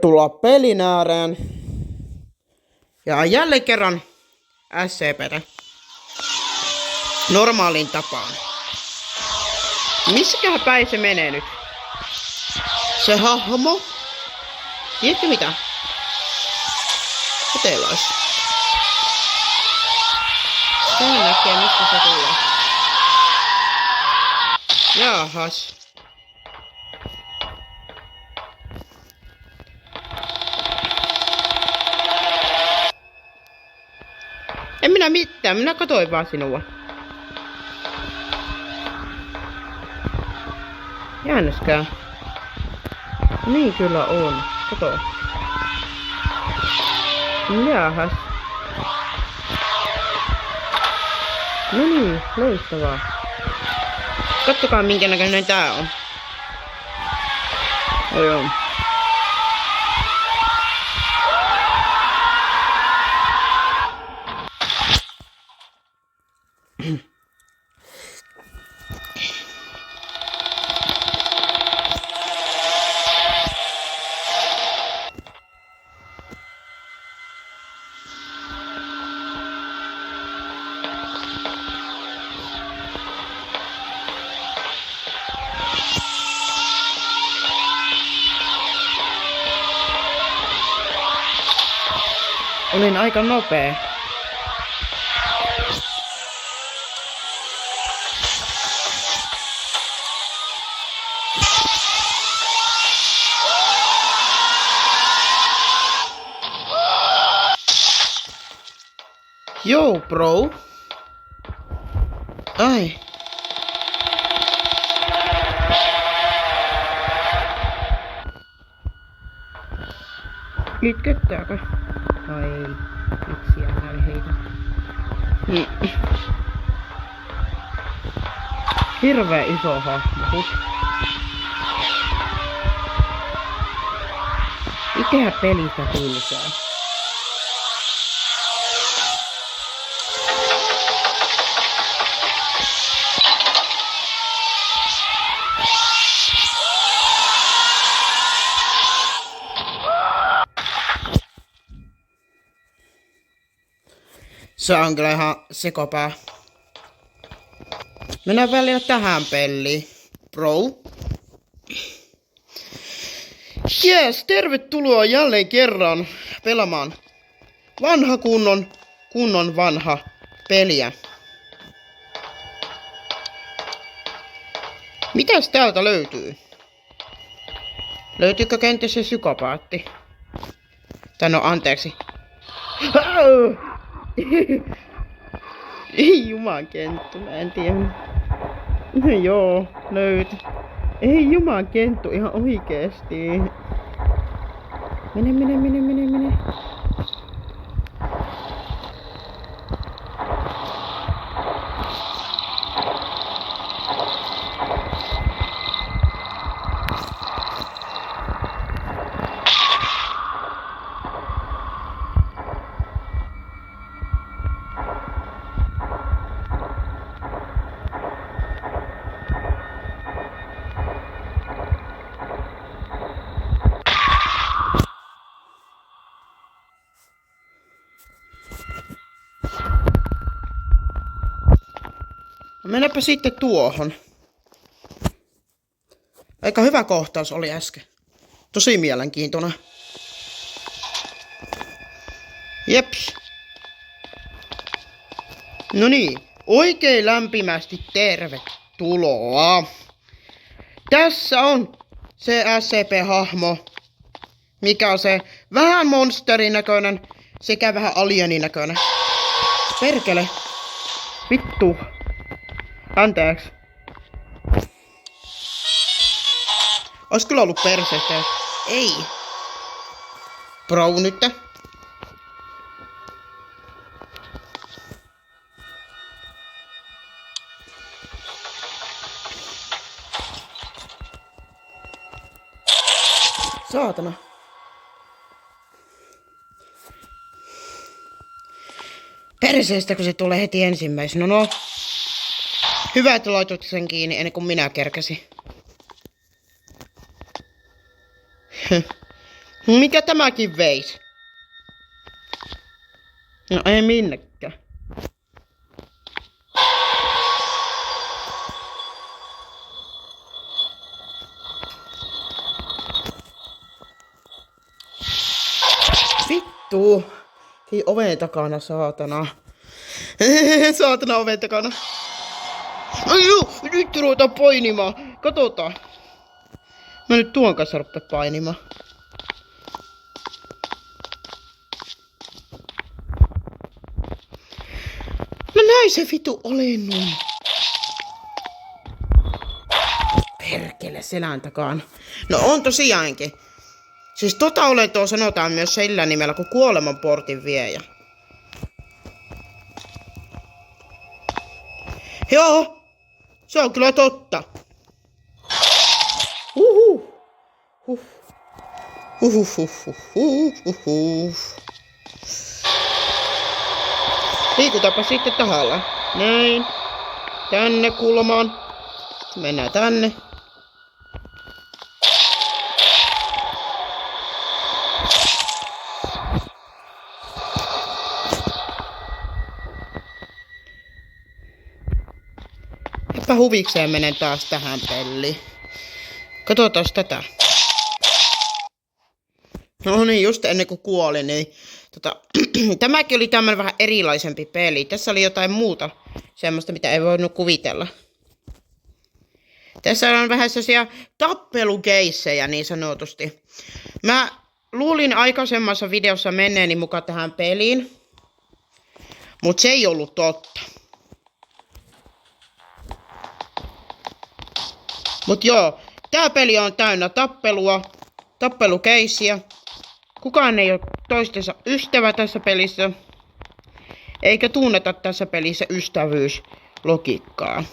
Tulla pelin ääreen. Ja jälleen kerran SCPtä. Normaaliin tapaan. Missäköhän päin se menee nyt? Se hahmo. Tiedätkö mitä? Katelais. Tää näkee mistä se tulee. Jaahas. En minä mitään, minä katoin vaan sinua. Jännäskää. Niin kyllä on. Kato. Jaahas. No niin, loistavaa. Katsokaa minkä näköinen tää on. Joo. Olin aika nopea. Yo, bro. Ai. Itkettääkö? Ai, yksiä heitä. Hirveä iso hahmo. Mikähän pelistä tylsää? Se on kyllä ihan sekopää. Mennään välillä tähän peliin, bro. Jees, tervetuloa jälleen kerran pelaamaan vanha kunnon vanha peliä. Mitäs täältä löytyy? Löytyykö kenties se psykopaatti? Tai no anteeksi. Ei jumakenttu, mä en tiedä. Joo, löyty. Ei jumakenttu ihan oikeesti. Mene. Mennäpä sitten tuohon. Aika hyvä kohtaus oli äsken. Tosi mielenkiintoinen. Jeps. No niin, oikein lämpimästi tervetuloa. Tässä on se SCP-hahmo, mikä on se vähän monsterin näköinen sekä vähän alienin näköinen. Perkele. Vittu. Anteeksi. Ois kyllä ollut perseestä. Ei. Bro nyt. Saatana. Perseestä kun se tulee heti ensimmäisenä. No. Hyvä, että laitoit sen kiinni ennen kuin minä kerkäsin. Mikä tämäkin veisi? No ei minnekään. Vittu. Hei oven takana, saatana. Saatana oven takana. Ai juu, nyt ruvetaan painimaan. Katsotaan. Mä nyt tuon kanssa rupea painimaan. No näin se vitu olennut. Perkele selän takana. No on tosiaankin. Siis tota olentoa sanotaan myös sillä nimellä kuin kuoleman portin viejä. Joo, se on kyllä totta. Liikutaanpa sitten tahalla. Näin. Tänne kulmaan. Mennään tänne. Eipä huvikseen menen taas tähän peliin. Katsotaan tätä. No niin, just ennen kuin kuoli, niin tämäkin oli tämmönen vähän erilaisempi peli. Tässä oli jotain muuta, semmoista mitä ei voinut kuvitella. Tässä on vähän sellaisia tappelukeissejä niin sanotusti. Mä luulin aikaisemmassa videossa menneeni mukaan tähän peliin, mutta se ei ollut totta. Mut joo, tää peli on täynnä tappelua, tappelukeissiä. Kukaan ei ole toistensa ystävä tässä pelissä, eikä tunneta tässä pelissä ystävyyslogiikkaa.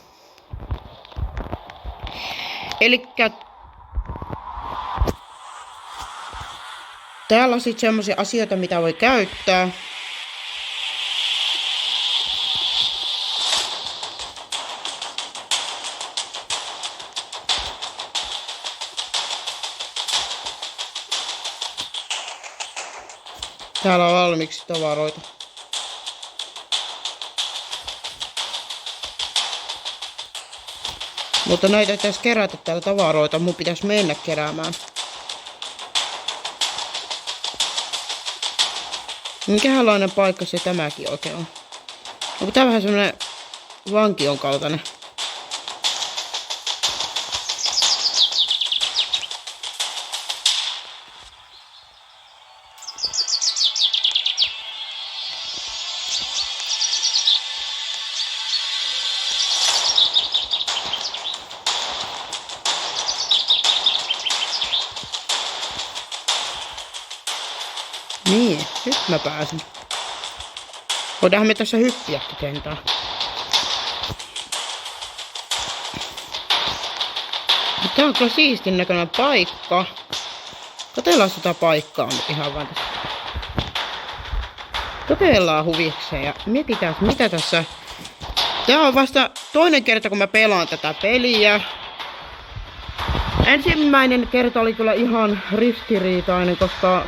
Elikkä täällä on sit semmosia asioita, mitä voi käyttää. Täällä on valmiiksi tavaroita. Mutta näitä ei pitäisi kerätä täällä tavaroita, mun pitäisi mennä keräämään. Minkälainen paikka se tämäkin oikein on? Onko tää vähän semmonen vankion kaltainen? Niin, nyt mä pääsen. Voidaanhan me tässä hyppiäkin kentää. Tää on kyllä siistin näköinen paikka. Katsellaan sitä paikkaa nyt ihan vaan tässä. Kokeillaan huvikseen ja mietitään mitä tässä. Tää on vasta toinen kerta kun mä pelaan tätä peliä. Ensimmäinen kerta oli kyllä ihan ristiriitainen, koska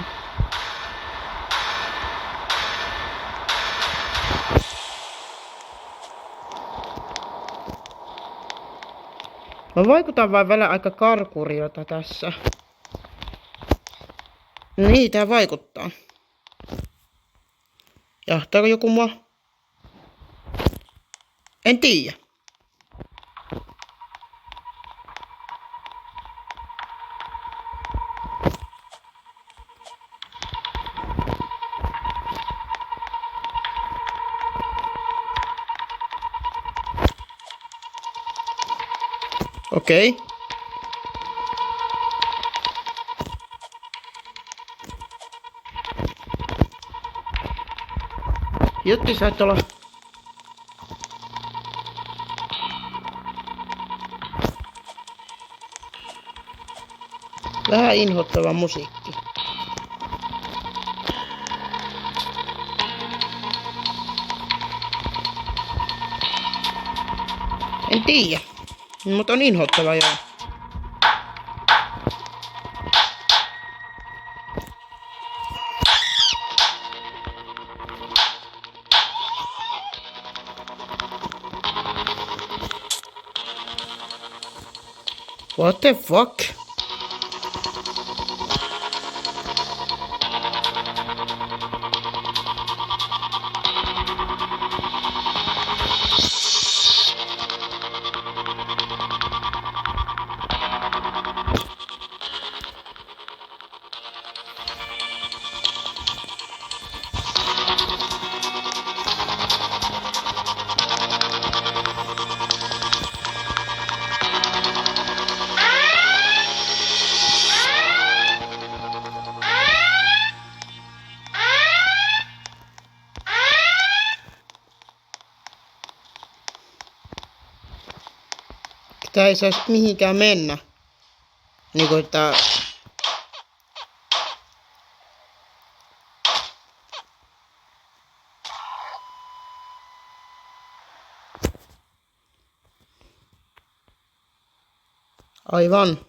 mä vaikutan vain välillä aika karkurilta tässä. Niin, tää vaikuttaa. Jahtaako joku mua? En tiedä. Okei. Jutti sait olla. Vähän inhottava musiikki. En tiedä. Mut on inhottava joo. What the fuck? Tää ei saisi mihinkään mennä. Niinku tää... Aivan.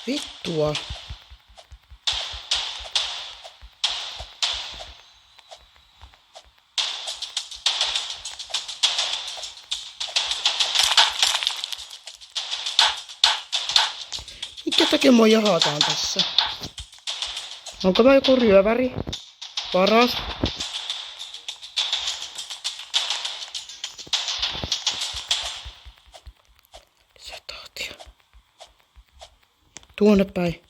Vittua. Mikä takia mua jahataan tässä? Onko mä joku ryöväri? Paras? Setaatia. Tuonne päin.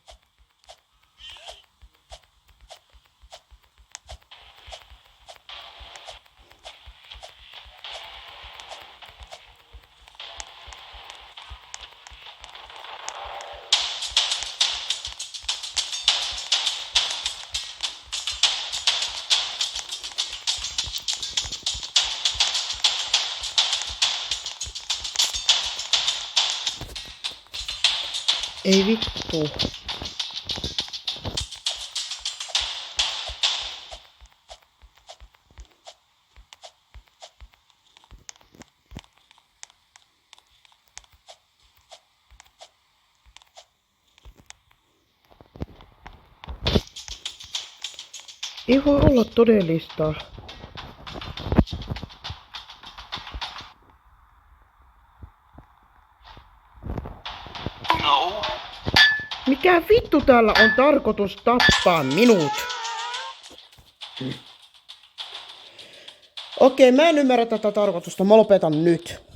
Ei vittu. Ei voi olla todellista. No. Mikä vittu täällä on tarkoitus tappaa minut? Okei, mä en ymmärrä tätä tarkoitusta. Mä lopetan nyt.